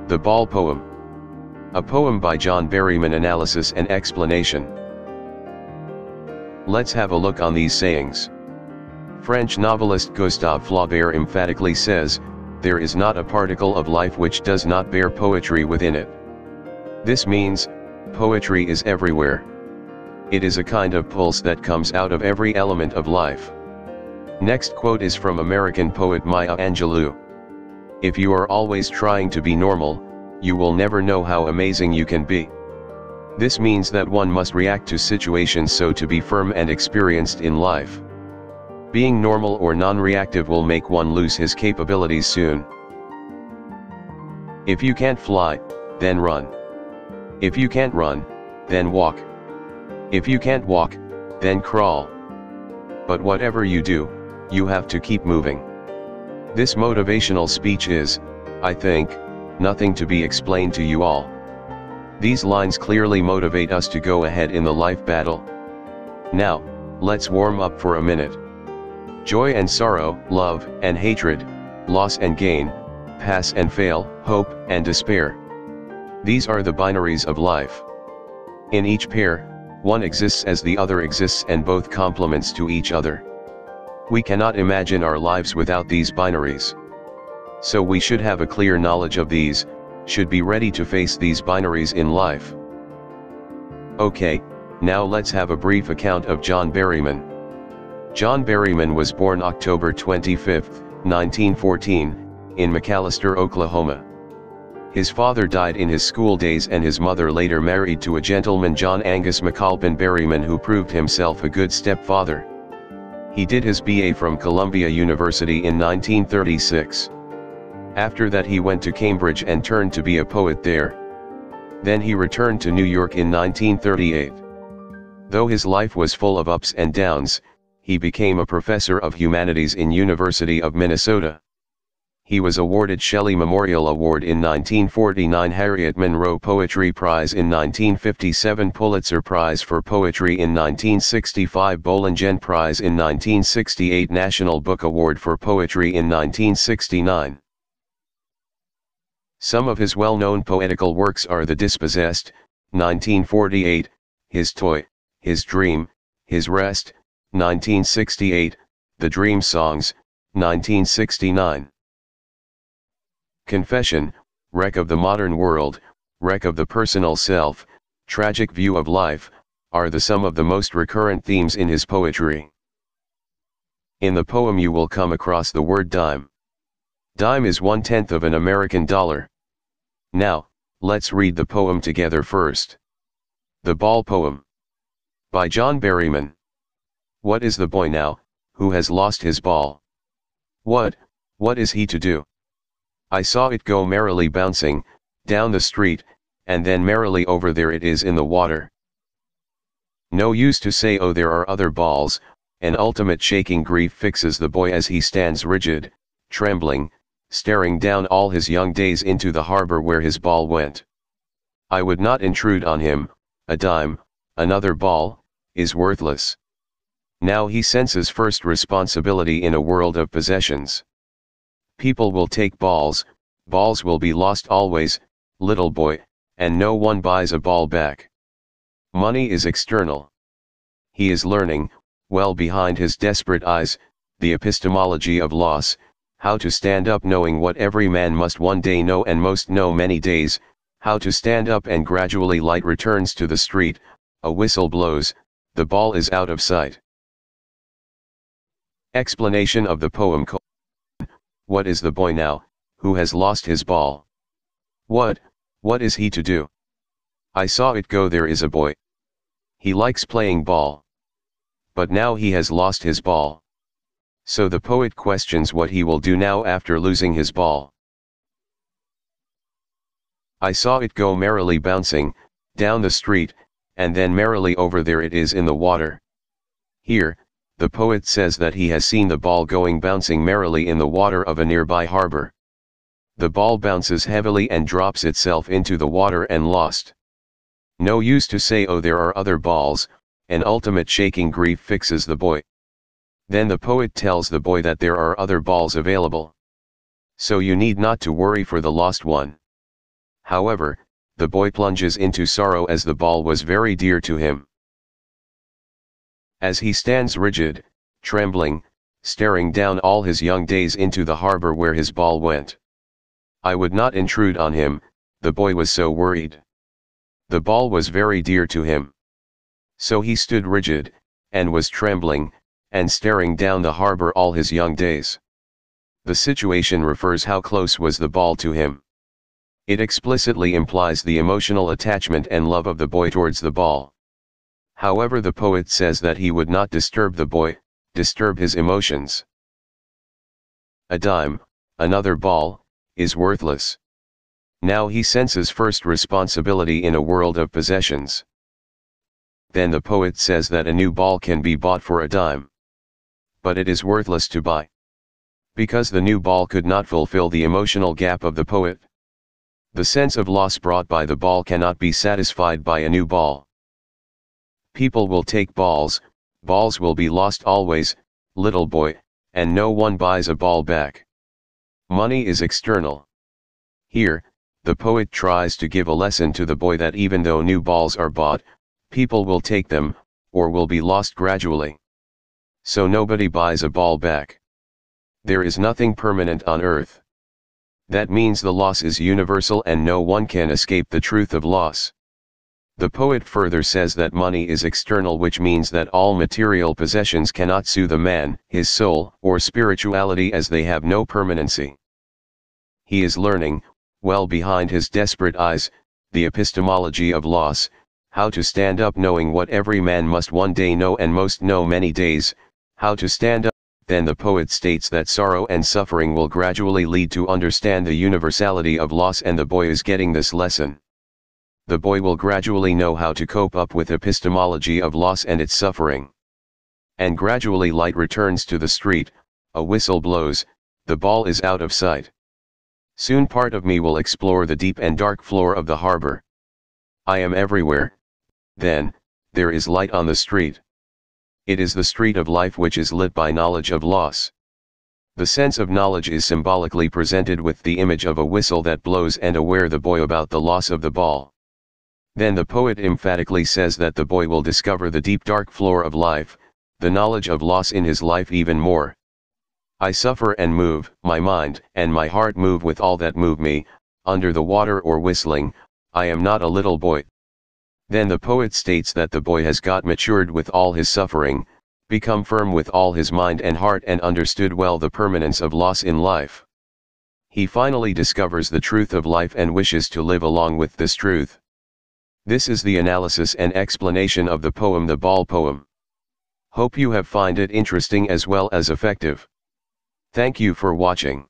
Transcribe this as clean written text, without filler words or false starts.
The Ball Poem. A poem by John Berryman. Analysis and explanation. Let's have a look on these sayings. French novelist Gustave Flaubert emphatically says, "There is not a particle of life which does not bear poetry within it." This means, poetry is everywhere. It is a kind of pulse that comes out of every element of life. Next quote is from American poet Maya Angelou. "If you are always trying to be normal, you will never know how amazing you can be." This means that one must react to situations so to be firm and experienced in life. Being normal or non-reactive will make one lose his capabilities soon. If you can't fly, then run. If you can't run, then walk. If you can't walk, then crawl. But whatever you do, you have to keep moving. This motivational speech is, I think, nothing to be explained to you all. These lines clearly motivate us to go ahead in the life battle. Now, let's warm up for a minute. Joy and sorrow, love and hatred, loss and gain, pass and fail, hope and despair. These are the binaries of life. In each pair, one exists as the other exists and both complements to each other. We cannot imagine our lives without these binaries. So we should have a clear knowledge of these, should be ready to face these binaries in life. Okay, now let's have a brief account of John Berryman. John Berryman was born October 25, 1914, in McAlester, Oklahoma. His father died in his school days and his mother later married to a gentleman, John Angus McAlpin Berryman, who proved himself a good stepfather. He did his BA from Columbia University in 1936. After that he went to Cambridge and turned to be a poet there. Then he returned to New York in 1938. Though his life was full of ups and downs, he became a professor of humanities in University of Minnesota. He was awarded Shelley Memorial Award in 1949, Harriet Monroe Poetry Prize in 1957, Pulitzer Prize for Poetry in 1965, Bollingen Prize in 1968, National Book Award for Poetry in 1969. Some of his well-known poetical works are The Dispossessed, 1948, His Toy, His Dream, His Rest, 1968, The Dream Songs, 1969. Confession, Wreck of the Modern World, Wreck of the Personal Self, Tragic View of Life, are some of the most recurrent themes in his poetry. In the poem you will come across the word dime. Dime is 1/10 of an American dollar. Now, let's read the poem together first. The Ball Poem. By John Berryman. What is the boy now, who has lost his ball? What is he to do? I saw it go merrily bouncing, down the street, and then merrily over there it is in the water. No use to say oh there are other balls, an ultimate shaking grief fixes the boy as he stands rigid, trembling, staring down all his young days into the harbor where his ball went. I would not intrude on him, a dime, another ball, is worthless. Now he senses first responsibility in a world of possessions. People will take balls will be lost always, little boy, and no one buys a ball back. Money is external. He is learning, well behind his desperate eyes, the epistemology of loss, how to stand up knowing what every man must one day know and most know many days, how to stand up and gradually light returns to the street, a whistle blows, the ball is out of sight. Explanation of the poem. What is the boy now, who has lost his ball? What is he to do? I saw it go, there is a boy. He likes playing ball. But now he has lost his ball. So the poet questions what he will do now after losing his ball. I saw it go merrily bouncing, down the street, and then merrily over there it is in the water. Here, the poet says that he has seen the ball going bouncing merrily in the water of a nearby harbor. The ball bounces heavily and drops itself into the water and lost. No use to say oh there are other balls, an ultimate shaking grief fixes the boy. Then the poet tells the boy that there are other balls available. So you need not to worry for the lost one. However, the boy plunges into sorrow as the ball was very dear to him. As he stands rigid, trembling, staring down all his young days into the harbor where his ball went. I would not intrude on him, the boy was so worried. The ball was very dear to him. So he stood rigid, and was trembling, and staring down the harbor all his young days. The situation refers how close was the ball to him. It explicitly implies the emotional attachment and love of the boy towards the ball. However, the poet says that he would not disturb the boy, disturb his emotions. A dime, another ball, is worthless. Now he senses first responsibility in a world of possessions. Then the poet says that a new ball can be bought for a dime. But it is worthless to buy. Because the new ball could not fulfill the emotional gap of the poet. The sense of loss brought by the ball cannot be satisfied by a new ball. People will take balls, balls will be lost always, little boy, and no one buys a ball back. Money is external. Here, the poet tries to give a lesson to the boy that even though new balls are bought, people will take them, or will be lost gradually. So nobody buys a ball back. There is nothing permanent on earth. That means the loss is universal and no one can escape the truth of loss. The poet further says that money is external, which means that all material possessions cannot soothe a man, his soul, or spirituality, as they have no permanency. He is learning, well behind his desperate eyes, the epistemology of loss, how to stand up knowing what every man must one day know and most know many days, how to stand up. Then the poet states that sorrow and suffering will gradually lead to understand the universality of loss, and the boy is getting this lesson. The boy will gradually know how to cope up with epistemology of loss and its suffering. And gradually light returns to the street, a whistle blows, the ball is out of sight. Soon part of me will explore the deep and dark floor of the harbor. I am everywhere. Then, there is light on the street. It is the street of life which is lit by knowledge of loss. The sense of knowledge is symbolically presented with the image of a whistle that blows and aware the boy about the loss of the ball. Then the poet emphatically says that the boy will discover the deep dark floor of life, the knowledge of loss in his life even more. I suffer and move, my mind and my heart move with all that move me, under the water or whistling, I am not a little boy. Then the poet states that the boy has got matured with all his suffering, become firm with all his mind and heart, and understood well the permanence of loss in life. He finally discovers the truth of life and wishes to live along with this truth. This is the analysis and explanation of the poem, The Ball Poem. Hope you have find it interesting as well as effective. Thank you for watching.